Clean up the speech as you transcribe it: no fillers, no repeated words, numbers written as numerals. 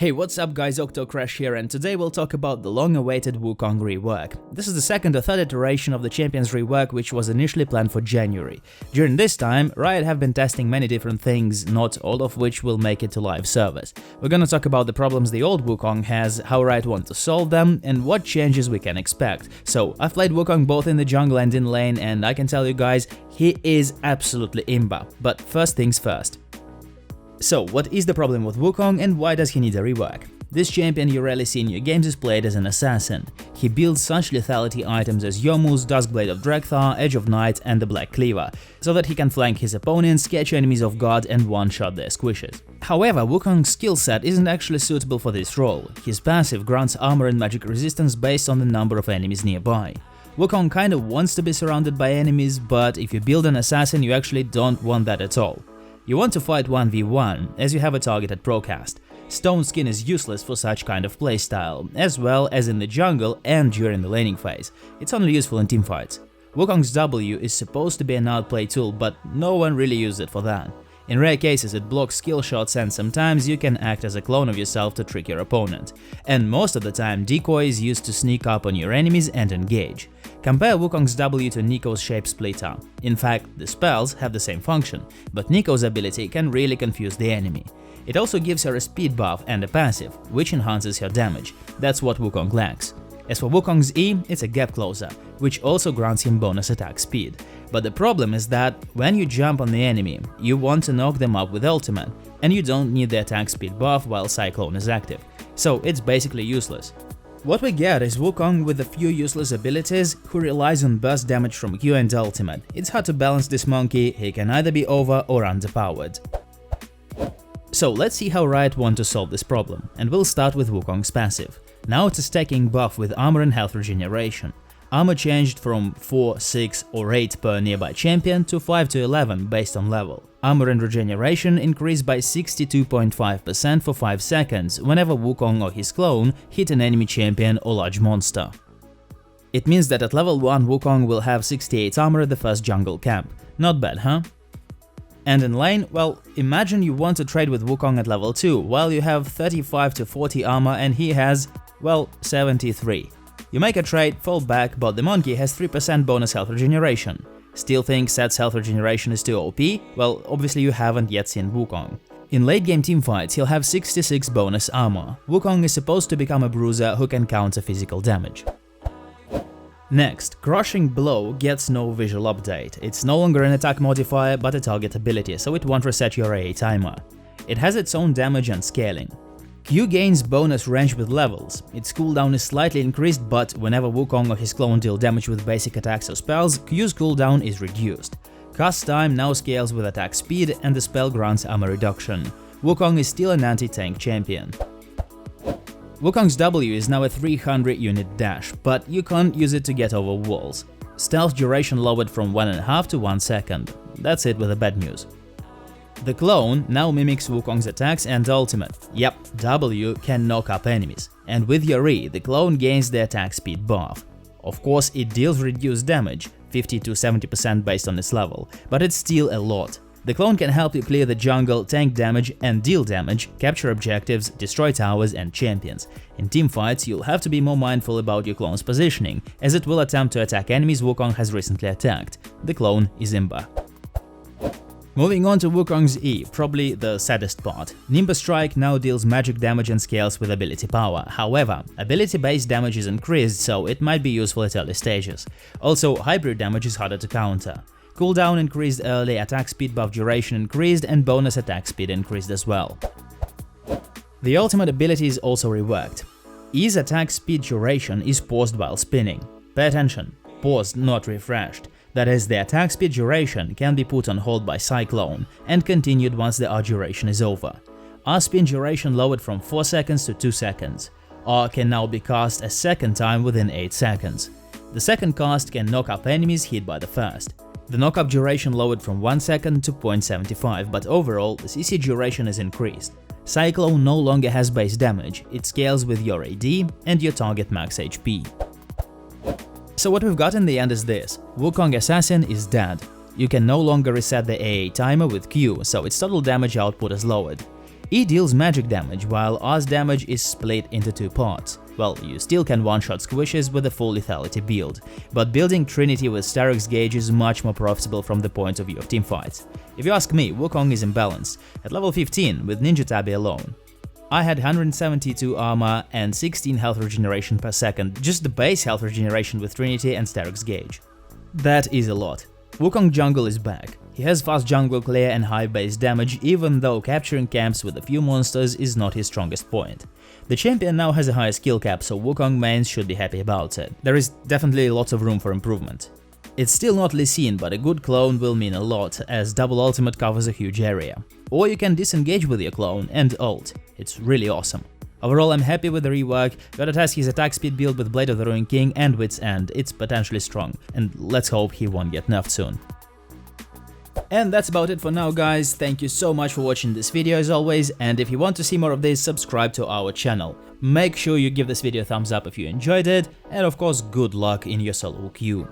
Hey, what's up guys, Octokrash here, and today we'll talk about the long-awaited Wukong Rework. This is the second or third iteration of the Champions Rework, which was initially planned for January. During this time, Riot have been testing many different things, not all of which will make it to live service. We're gonna talk about the problems the old Wukong has, how Riot want to solve them, and what changes we can expect. So, I've played Wukong both in the jungle and in lane, and I can tell you guys, he is absolutely imba. But first things first. So, what is the problem with Wukong and why does he need a rework? This champion you rarely see in your games is played as an assassin. He builds such lethality items as Yomu's, Duskblade of Drekthar, Edge of Night and the Black Cleaver, so that he can flank his opponents, catch enemies off guard and one-shot their squishes. However, Wukong's skill set isn't actually suitable for this role. His passive grants armor and magic resistance based on the number of enemies nearby. Wukong kinda wants to be surrounded by enemies, but if you build an assassin you actually don't want that at all. You want to fight 1v1, as you have a targeted procast. Stone Skin is useless for such kind of playstyle, as well as in the jungle and during the laning phase. It's only useful in teamfights. Wukong's W is supposed to be an outplay tool, but no one really uses it for that. In rare cases it blocks skill shots and sometimes you can act as a clone of yourself to trick your opponent. And most of the time Decoy is used to sneak up on your enemies and engage. Compare Wukong's W to Neeko's Shape Splitter. In fact, the spells have the same function, but Neeko's ability can really confuse the enemy. It also gives her a speed buff and a passive, which enhances her damage. That's what Wukong lacks. As for Wukong's E, it's a gap closer, which also grants him bonus attack speed. But the problem is that when you jump on the enemy, you want to knock them up with ultimate, and you don't need the attack speed buff while Cyclone is active, so it's basically useless. What we get is Wukong with a few useless abilities who relies on burst damage from Q and ultimate. It's hard to balance this monkey, he can either be over or underpowered. So let's see how Riot want to solve this problem, and we'll start with Wukong's passive. Now it's a stacking buff with armor and health regeneration. Armor changed from 4, 6 or 8 per nearby champion to 5 to 11 based on level. Armor and regeneration increased by 62.5% for 5 seconds whenever Wukong or his clone hit an enemy champion or large monster. It means that at level 1 Wukong will have 68 armor at the first jungle camp. Not bad, huh? And in lane, well, imagine you want to trade with Wukong at level 2 while you have 35 to 40 armor and he has, well, 73. You make a trade, fall back, but the monkey has 3% bonus health regeneration. Still think Set's health regeneration is too OP? Well, obviously you haven't yet seen Wukong. In late game teamfights he'll have 66 bonus armor. Wukong is supposed to become a bruiser who can counter physical damage. Next, Crushing Blow gets no visual update. It's no longer an attack modifier but a target ability, so it won't reset your AA timer. It has its own damage and scaling. Q gains bonus range with levels. Its cooldown is slightly increased, but whenever Wukong or his clone deal damage with basic attacks or spells, Q's cooldown is reduced. Cast time now scales with attack speed and the spell grants armor reduction. Wukong is still an anti-tank champion. Wukong's W is now a 300 unit dash, but you can't use it to get over walls. Stealth duration lowered from 1.5 to 1 second. That's it with the bad news. The clone now mimics Wukong's attacks and ultimate. Yep, W can knock up enemies. And with your E, the clone gains the attack speed buff. Of course, it deals reduced damage, 50 to 70% based on its level, but it's still a lot. The clone can help you clear the jungle, tank damage and deal damage, capture objectives, destroy towers and champions. In teamfights, you'll have to be more mindful about your clone's positioning, as it will attempt to attack enemies Wukong has recently attacked. The clone is imba. Moving on to Wukong's E, probably the saddest part. Nimbus Strike now deals magic damage and scales with ability power. However, ability-based damage is increased, so it might be useful at early stages. Also, hybrid damage is harder to counter. Cooldown increased early, attack speed buff duration increased, and bonus attack speed increased as well. The ultimate ability is also reworked. E's attack speed duration is paused while spinning. Pay attention, paused, not refreshed. That is, the attack speed duration can be put on hold by Cyclone and continued once the R duration is over. R spin duration lowered from 4 seconds to 2 seconds. R can now be cast a second time within 8 seconds. The second cast can knock up enemies hit by the first. The knockup duration lowered from 1 second to 0.75, but overall the CC duration is increased. Cyclone no longer has base damage, it scales with your AD and your target max HP. So what we've got in the end is this: Wukong Assassin is dead. You can no longer reset the AA timer with Q, so its total damage output is lowered. E deals magic damage, while Oz damage is split into two parts. Well, you still can one-shot squishes with the full lethality build, but building Trinity with Starix Gauge is much more profitable from the point of view of teamfights. If you ask me, Wukong is imbalanced, at level 15 with Ninja Tabi alone. I had 172 armor and 16 health regeneration per second, just the base health regeneration with Trinity and Starix Gauge. That is a lot. Wukong jungle is back. He has fast jungle clear and high base damage, even though capturing camps with a few monsters is not his strongest point. The champion now has a higher skill cap, so Wukong mains should be happy about it. There is definitely lots of room for improvement. It's still not Lee Sin, but a good clone will mean a lot, as double ultimate covers a huge area. Or you can disengage with your clone and ult. It's really awesome. Overall, I'm happy with the rework. Gotta test his attack speed build with Blade of the Ruined King and Wit's End. It's potentially strong, and let's hope he won't get nerfed soon. And that's about it for now, guys. Thank you so much for watching this video as always, and if you want to see more of this, subscribe to our channel. Make sure you give this video a thumbs up if you enjoyed it, and of course, good luck in your solo queue.